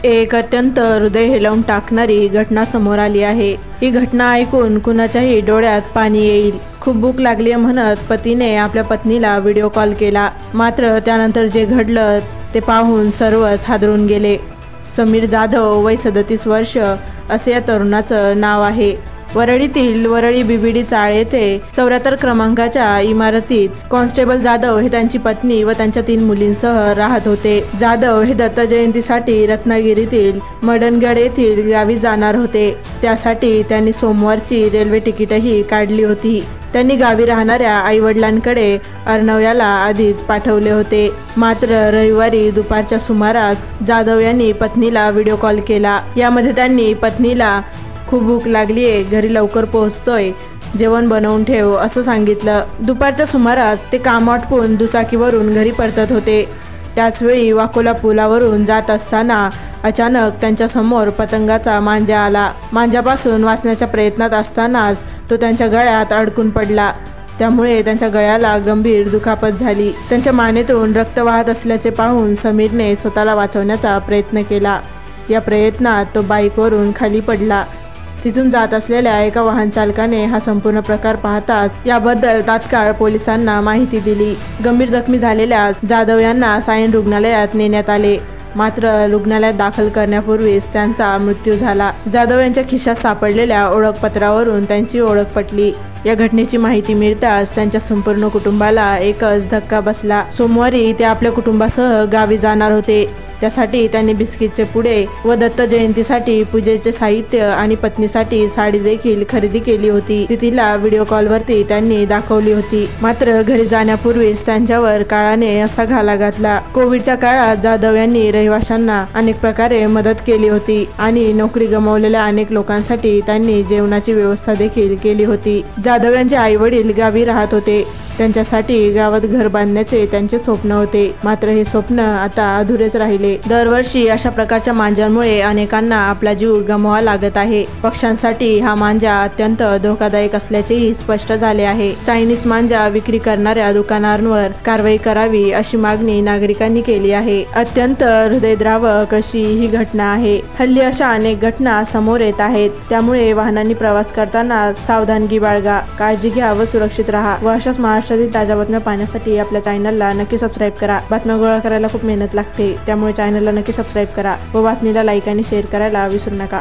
एक अत्यंत हृदय हेलावून टाकणारी घटना समोर आली आहे। ही घटना ऐकून कुणाच्याही डोळ्यात पाणी येईल। खूप भूक लागली म्हणत पतीने आपल्या पत्नीला व्हिडिओ कॉल केला, मात्र त्यानंतर जे घडलं ते पाहून सर्वच हादरून गेले। समीर जाधव वय 37 वर्ष असे या तरुणाचं नाव आहे। वरळीतील वरळी बीबीडी चाळ येथे 74 क्रमांकाच्या इमारतीत कॉन्स्टेबल जाधव हे त्यांची पत्नी व त्यांच्या 3 मुलींसह राहत होते। जाधव हे दत्त जयंतीसाठी रत्नागिरीतील मडणगड येथील गावी जाणार होते। त्यासाठी त्यांनी सोमवारची रेल्वे तिकीटही काढली होती। त्यांनी गावी राहणाऱ्या आईवडिलांकडे अर्णव याला आधीच पाठवले होते, मात्र रविवारी दुपारच्या सुमारास जाधव यांनी पत्नीला व्हिडिओ कॉल केला। यामध्ये त्यांनी पत्नीला खूप भूक लागलीये, घरी लवकर पोहोचतोय, जेवण बनवून ठेव असं सांगितलं। दुपारच्या सुमारास ते काम आटपून दुचाकीवरून घरी परतत होते। त्याचवेळी वाकोला पुलावरून जात असताना अचानक त्यांच्या समोर पतंगाचा मांजा आला। मांजापासून वाचण्याच्या प्रयत्नात असतानाच तो त्यांच्या गळ्यात अडकून पडला। त्यामुळे त्यांच्या गळ्याला गंभीर दुखापत झाली। त्यांच्या मानेतून रक्त वाहत असल्याचे पाहून समीरने स्वतःला वाचवण्याचा प्रयत्न केला। या प्रयत्नात तो बाईकवरून खाली पडला। तिथून जात असलेल्या एका वाहन चालकाने हा संपूर्ण प्रकार पाहताच याबद्दल तात्काळ पोलिसांना माहिती दिली। गंभीर जखमी झालेल्या जाधव यांना सायन रुग्णालयात नेण्यात आले, मात्र रुग्णालयात दाखल करण्यापूर्वीच त्यांचा मृत्यू झाला। जाधव यांच्या खिशात सापडलेल्या ओळखपत्रावरून त्यांची ओळख पटली। या घटनेची माहिती मिळताच त्यांच्या संपूर्ण कुटुंबाला एकच धक्का बसला। सोमवारी ते आपल्या कुटुंबासह गावी जाणार होते। त्यासाठी त्यांनी बिस्किटचे पुडे व दत्त जयंतीसाठी पूजेचे साहित्य आणि पत्नीसाठी साडी देखील खरेदी केली होती। ती तिला व्हिडिओ कॉलवरती त्यांनी दाखवली होती, मात्र घरी जाण्यापूर्वीच त्यांच्यावर काळाने असा घाला घातला। कोविडच्या काळात जाधव यांनी रहिवाशांना अनेक प्रकारे मदत केली होती आणि नोकरी गमावलेल्या अनेक लोकांसाठी त्यांनी जेवणाची व्यवस्था देखील केली होती। जाधव यांचे आई वडील गावी राहत होते। त्यांच्यासाठी गावात घर बांधण्याचे त्यांचे स्वप्न होते, मात्र हे स्वप्न आता अधुरेच राहिले। दरवर्षी अशा प्रकारच्या मांजांमुळे अनेकांना आपला जीव गमवावा लागत आहे। पक्ष्यांसाठी हा मांजा अत्यंत धोकादायक असल्याचेही स्पष्ट झाले आहे। चायनीज मांजा विक्री करणाऱ्या दुकानांवर कारवाई करावी अशी मागणी नागरिकांनी केली आहे। अत्यंत हृदयद्रावक अशी ही घटना आहे। हल्ली अशा अनेक घटना समोर येत आहेत, त्यामुळे वाहनांनी प्रवास करताना सावधानगी बाळगा, काळजी घ्या व सुरक्षित राहा। व अशाच महाराष्ट्रातील ताज्या बातम्या पाहण्यासाठी आपल्या चॅनलला नक्की सबस्क्राईब करा। बातम्या गोळा करायला खूप मेहनत लागते, त्यामुळे चॅनलला नक्की सबस्क्राईब करा व बातमीला लाईक आणि शेअर करायला विसरू नका।